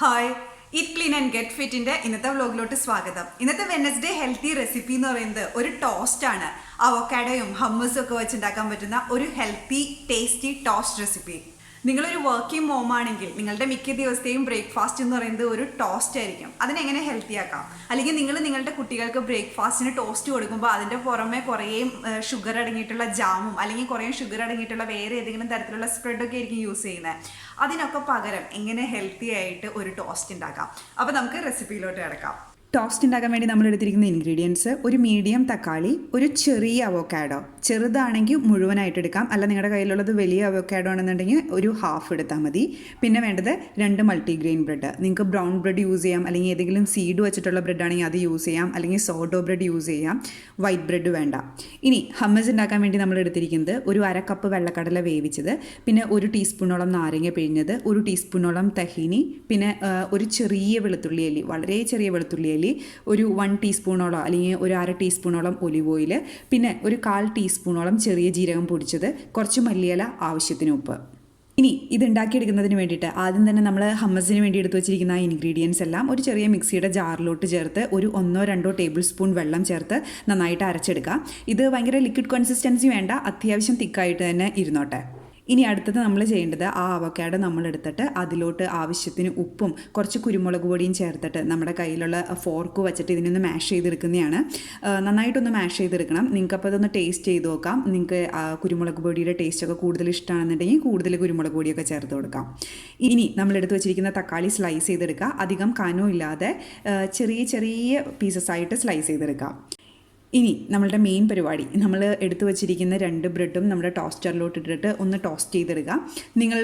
Hi, eat clean and get ഫിറ്റിന്റെ ഇന്നത്തെ വ്ലോഗിലോട്ട് സ്വാഗതം. ഇന്നത്തെ വെനസ്ഡേ ഹെൽത്തി റെസിപ്പി എന്ന് പറയുന്നത് ഒരു ടോസ്റ്റ് ആണ്. അവക്കാഡോയും ഹമ്മസും ഒക്കെ വെച്ചുണ്ടാക്കാൻ പറ്റുന്ന ഒരു ഹെൽത്തി ടേസ്റ്റി ടോസ്റ്റ് റെസിപ്പി. നിങ്ങളൊരു വർക്കിംഗ് മോം ആണെങ്കിൽ നിങ്ങളുടെ മിക്ക ദിവസത്തെയും ബ്രേക്ക്ഫാസ്റ്റ് എന്ന് പറയുന്നത് ഒരു ടോസ്റ്റ് ആയിരിക്കും. അതിനെങ്ങനെ ഹെൽത്തി ആക്കാം? അല്ലെങ്കിൽ നിങ്ങൾ നിങ്ങളുടെ കുട്ടികൾക്ക് ബ്രേക്ക്ഫാസ്റ്റിന് ടോസ്റ്റ് കൊടുക്കുമ്പോൾ അതിൻ്റെ പുറമെ കുറേ ഷുഗർ അടങ്ങിയിട്ടുള്ള ജാമും അല്ലെങ്കിൽ കുറേ ഷുഗർ അടങ്ങിയിട്ടുള്ള വേറെ ഏതെങ്കിലും തരത്തിലുള്ള സ്പ്രെഡൊക്കെ ആയിരിക്കും യൂസ് ചെയ്യുന്നത്. അതിനൊക്കെ പകരം എങ്ങനെ ഹെൽത്തി ആയിട്ട് ഒരു ടോസ്റ്റ് ഉണ്ടാക്കാം? അപ്പോൾ നമുക്ക് റെസിപ്പിയിലോട്ട് കിടക്കാം. ടോസ്റ്റ് ഉണ്ടാക്കാൻ വേണ്ടി നമ്മൾ എടുത്തിരിക്കുന്ന ഇൻഗ്രീഡിയൻസ്: ഒരു മീഡിയം തക്കാളി, ഒരു ചെറിയ അവോക്കാഡോ, ചെറുതാണെങ്കിൽ മുഴുവനായിട്ട് എടുക്കാം, അല്ല നിങ്ങളുടെ കയ്യിലുള്ളത് വലിയ അവോക്കാഡോ ആണെന്നുണ്ടെങ്കിൽ ഒരു ഹാഫ് എടുത്താൽ മതി. പിന്നെ വേണ്ടത് 2 മൾട്ടിഗ്രെയിൻ ബ്രെഡ്. നിങ്ങൾക്ക് ബ്രൗൺ ബ്രെഡ് യൂസ് ചെയ്യാം, അല്ലെങ്കിൽ ഏതെങ്കിലും സീഡ് വെച്ചിട്ടുള്ള ബ്രെഡ് ആണെങ്കിൽ അത് യൂസ് ചെയ്യാം, അല്ലെങ്കിൽ സോഡോ ബ്രെഡ് യൂസ് ചെയ്യാം. വൈറ്റ് ബ്രെഡ് വേണ്ട. ഇനി ഹമ്മസ് ഉണ്ടാക്കാൻ വേണ്ടി നമ്മൾ എടുത്തിരിക്കുന്നത് ഒരു 1/2 കപ്പ് വെള്ളക്കടല വേവിച്ചത്, പിന്നെ 1 ടീസ്പൂണോളം നാരങ്ങ പിഴിഞ്ഞത്, 1 ടീസ്പൂണോളം തഹീനി, പിന്നെ ഒരു ചെറിയ വെളുത്തുള്ളി അല്ലി, വളരെ ചെറിയ വെളുത്തുള്ളി അല്ലി, ഒരു 1 ടീസ്പൂണോളം അല്ലെങ്കിൽ ഒരു 1/2 ടീസ്പൂണോളം ഒലിവ് ഓയിൽ, പിന്നെ ഒരു 1/4 ടീസ്പൂണോളം ചെറിയ ജീരകം പൊടിച്ചത്, കുറച്ച് മല്ലിയില, ആവശ്യത്തിന് ഉപ്പ്. ഇനി ഇത് ഉണ്ടാക്കിയെടുക്കുന്നതിന് വേണ്ടിയിട്ട് ആദ്യം തന്നെ നമ്മൾ ഹമ്മസിന് വേണ്ടി എടുത്തു വെച്ചിരിക്കുന്ന ഇൻഗ്രീഡിയൻസ് എല്ലാം ഒരു ചെറിയ മിക്സിയുടെ ജാറിലോട്ട് ചേർത്ത് ഒരു 1-2 ടേബിൾ സ്പൂൺ വെള്ളം ചേർത്ത് നന്നായിട്ട് അരച്ചെടുക്കുക. ഇത് ഭയങ്കര ലിക്വിഡ് കൺസിസ്റ്റൻസി വേണ്ട, അത്യാവശ്യം തിക്കായിട്ട് തന്നെ ഇരുന്നോട്ടെ. ഇനി അടുത്തത് നമ്മൾ ചെയ്യേണ്ടത്, ആ അവക്കാഡോ നമ്മൾ എടുത്തിട്ട് അതിലോട്ട് ആവശ്യത്തിന് ഉപ്പും കുറച്ച് കുരുമുളക് പൊടിയും ചേർത്തിട്ട് നമ്മുടെ കയ്യിലുള്ള ഫോർക്ക് വെച്ചിട്ട് ഇതിനൊന്ന് മാഷ് ചെയ്തെടുക്കുന്നതാണ്. നന്നായിട്ടൊന്ന് മാഷ് ചെയ്തെടുക്കണം. നിങ്ങൾക്കപ്പോൾ അതൊന്ന് ടേസ്റ്റ് ചെയ്ത് നോക്കാം. നിങ്ങൾക്ക് കുരുമുളക് പൊടിയുടെ ടേസ്റ്റൊക്കെ കൂടുതൽ ഇഷ്ടമാണെന്നുണ്ടെങ്കിൽ കൂടുതൽ കുരുമുളക് പൊടിയൊക്കെ ചേർത്ത് കൊടുക്കാം. ഇനി നമ്മളെടുത്ത് വെച്ചിരിക്കുന്ന തക്കാളി സ്ലൈസ് ചെയ്തെടുക്കുക. അധികം കനമില്ലാതെ ചെറിയ ചെറിയ പീസസ് ആയിട്ട് സ്ലൈസ് ചെയ്തെടുക്കാം. ഇനി നമ്മളുടെ മെയിൻ പരിപാടി, നമ്മൾ എടുത്തു വച്ചിരിക്കുന്ന 2 ബ്രെഡും നമ്മുടെ ടോസ്റ്ററിലോട്ട് ഇട്ടിട്ട് ഒന്ന് ടോസ്റ്റ് ചെയ്തെടുക്കുക. നിങ്ങൾ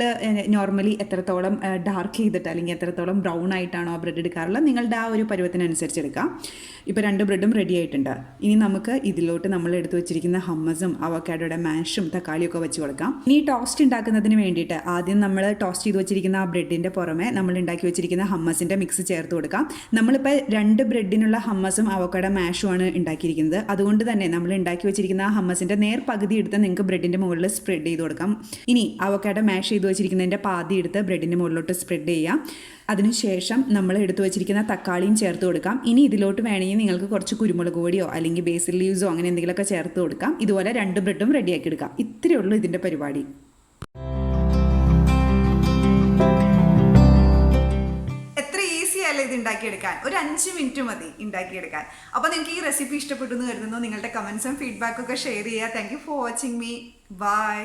നോർമലി എത്രത്തോളം ഡാർക്ക് ചെയ്തിട്ട് അല്ലെങ്കിൽ എത്രത്തോളം ബ്രൗൺ ആയിട്ടാണോ ബ്രെഡ് എടുക്കാറുള്ളത്, നിങ്ങളുടെ ആ ഒരു പരുവത്തിനനുസരിച്ച് എടുക്കാം. ഇപ്പോൾ 2 ബ്രെഡും റെഡി ആയിട്ടുണ്ട്. ഇനി നമുക്ക് ഇതിലോട്ട് നമ്മൾ എടുത്തു വെച്ചിരിക്കുന്ന ഹമ്മസും അവക്കാഡോയുടെ മാഷും തക്കാളിയൊക്കെ വെച്ച് കൊടുക്കാം. ഇനി ടോസ്റ്റ് ഉണ്ടാക്കുന്നതിന് വേണ്ടിയിട്ട് ആദ്യം നമ്മൾ ടോസ്റ്റ് ചെയ്ത് വെച്ചിരിക്കുന്ന ആ ബ്രെഡിൻ്റെ പുറമെ നമ്മൾ ഉണ്ടാക്കി വെച്ചിരിക്കുന്ന ഹമ്മസിൻ്റെ മിക്സ് ചേർത്ത് കൊടുക്കാം. നമ്മളിപ്പോൾ 2 ബ്രെഡിനുള്ള ഹമ്മസും അവക്കാഡോ മാഷുമാണ് ഉണ്ടാക്കിയിരിക്കുന്നത്. അതുകൊണ്ട് തന്നെ നമ്മൾ ഉണ്ടാക്കി വെച്ചിരിക്കുന്ന ആ ഹമ്മസിൻ്റെ പകുതി എടുത്ത് നിങ്ങൾക്ക് ബ്രെഡിൻ്റെ മുകളിൽ സ്പ്രെഡ് ചെയ്ത് കൊടുക്കാം. ഇനി അവക്കാഡോ മാഷ് ചെയ്ത് വെച്ചിരിക്കുന്നതിൻ്റെ പാതി എടുത്ത് ബ്രെഡിൻ്റെ മുകളിലോട്ട് സ്പ്രെഡ് ചെയ്യാം. അതിനുശേഷം നമ്മൾ എടുത്തു വെച്ചിരിക്കുന്ന തക്കാളിയും ചേർത്ത് കൊടുക്കാം. ഇനി ഇതിലോട്ട് വേണമെങ്കിൽ നിങ്ങൾക്ക് കുറച്ച് കുരുമുളക് പൊടിയോ അല്ലെങ്കിൽ ബേസിൽ ലീവ്സോ അങ്ങനെ എന്തെങ്കിലുമൊക്കെ ചേർത്ത് കൊടുക്കാം. ഇതുപോലെ 2 ബ്രെഡും റെഡിയാക്കി എടുക്കാം. ഇത്രയേ ഉള്ളൂ ഇതിൻ്റെ പരിപാടി. ഇത് ഉണ്ടാക്കിയെടുക്കാൻ ഒരു 5 മിനിറ്റ് മതി ഉണ്ടാക്കിയെടുക്കാൻ. അപ്പോൾ നിങ്ങൾക്ക് ഈ റെസിപ്പി ഇഷ്ടപ്പെട്ടു എന്ന് കരുതുന്നു. നിങ്ങളുടെ കമൻസും ഫീഡ്ബാക്കും ഒക്കെ ഷെയർ ചെയ്യുക. Thank you for watching me. By.